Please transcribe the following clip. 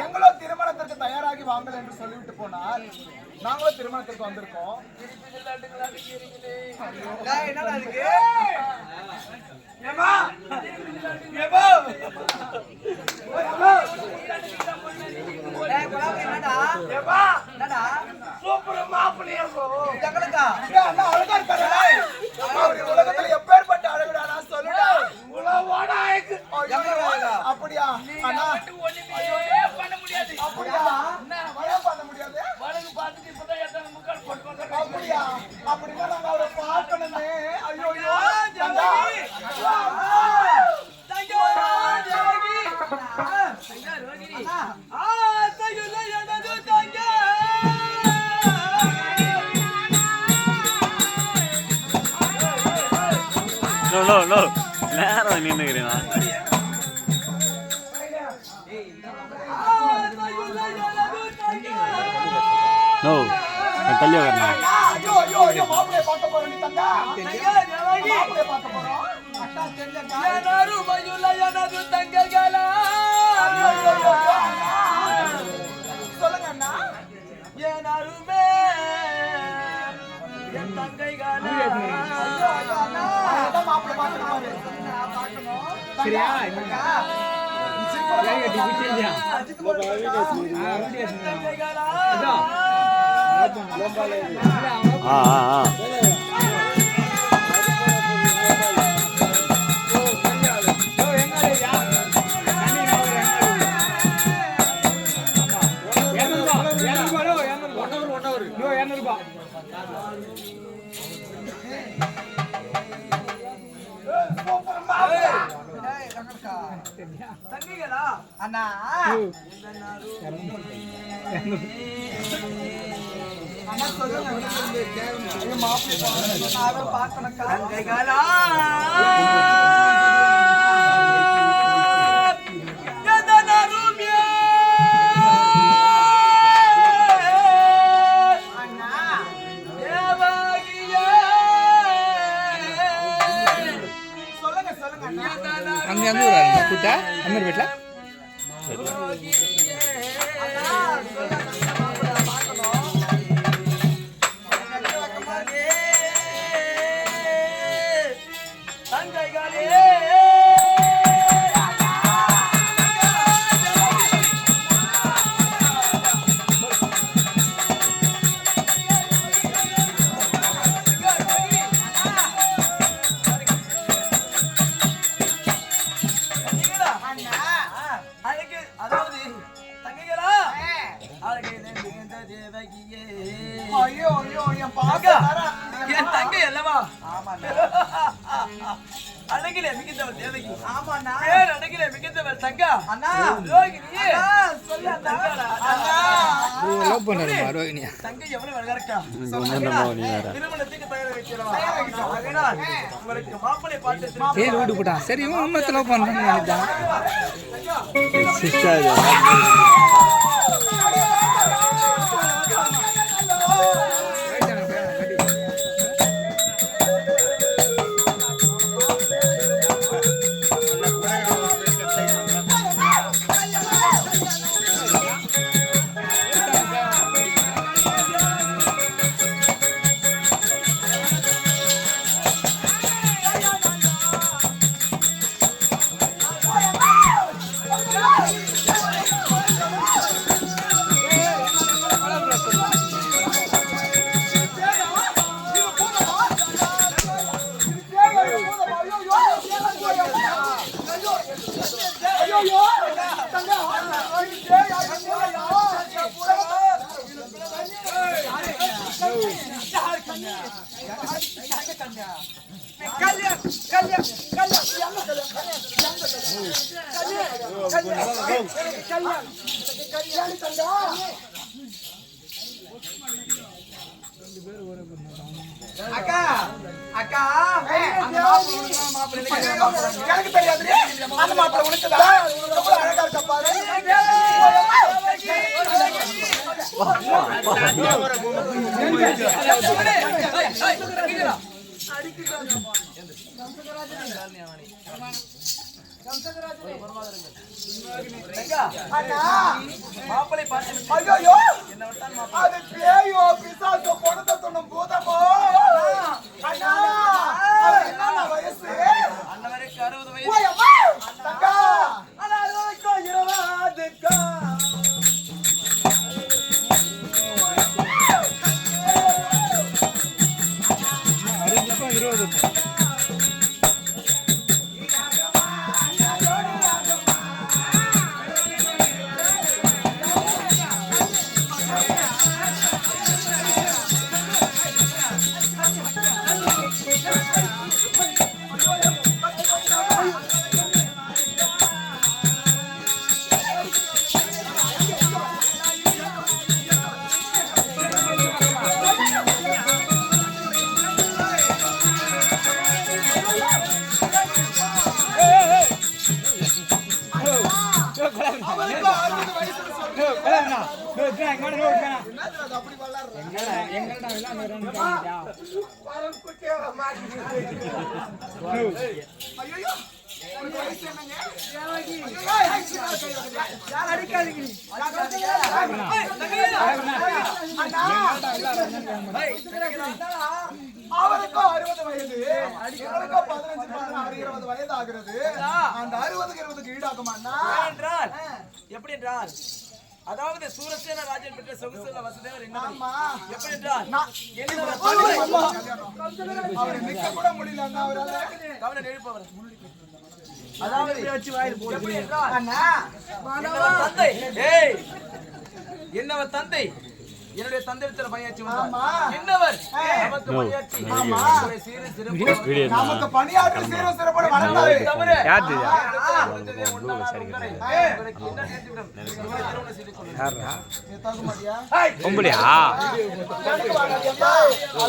எங்களோ திருமணத்திற்கு தயாராகி வாங்கல் என்று சொல்லிவிட்டு போனார். நாங்களும் திருமணத்திற்கு வந்திருக்கோம். உலகத்துல எப்பேற்பட்ட அழகுடா சொல்லுடா. அப்படியா பண்ண முடியாது. அப்படியா பண்ண முடியாது. அப்படியா அப்படின்னா நாங்க அவரை பார்க்கணுமே. ஐயோ நேரம் நின்னுக்கிறேன். நோ தள்ளியா வரணும். அண்ணா சொல்லுங்க மாப்பிள்ளை பார்க்கணும். கூட்டா அம்மர் வீட்ல என் தங்கை அல்லவா? அழகிலே மிகுந்தவர் தேவகி. பேர் அழகிலே மிகுந்தவர் தங்கா. தங்கை எவ்வளவு அழகா இருக்கா. திருமணத்துக்கு தயார் வைக்கிறவா. உங்களுக்கு மாப்பிளை பார்த்து சரி உண்மத்துல பண்றாங்க. அக்கா அக்கா எனக்கு தெரியாது அந்த மாப்பிள்ளை உனக்குதா எவ்வளவு அழகா இருக்க பாரு மாப்பிளை பார்த்து ஐயோ அது பேயோ பிசாசோ பொணத்தை சொன்னும் பூதமோ அண்ணா என்ன வயசு அண்ணவருக்கு 60 வயசு ஓய் அம்மா தங்கா அண்ணா 20 அப்படி ஐயோ உனக்கு வயசு என்னங்க அவருக்கும் 60 வயது எங்களுக்கும் 15, 16, 20 வயது ஆகிறது அந்த 60க்கு 20க்கு ஈடாக்குமாண்ணா என்றால் எப்படி என்றால் அதாவது சூரசேன ராஜன் பெற்ற சொகுசுள்ள வசுதேவர் என்ன எப்படி என்றால் அவர் நிக்க கூட முடியல அண்ணா அவரால கவனம் எழுப்பவர் அதாவது எப்படி என்றால் என்னவர் தந்தை ஏய் என்னவர் தந்தை என்னுடைய தந்தை வித்தர பணியாற்றி வந்தார் என்னவர் நமக்கு பணியாற்றி நம்முடைய சீரு சிறப்பு நமக்கு பணியாற்றி சீரும் சிறப்போடு வளர்ந்தாரு தவிர யார் இது? தாக்க மாட்டியா பொம்பளையா எனக்கு வாடாதீங்க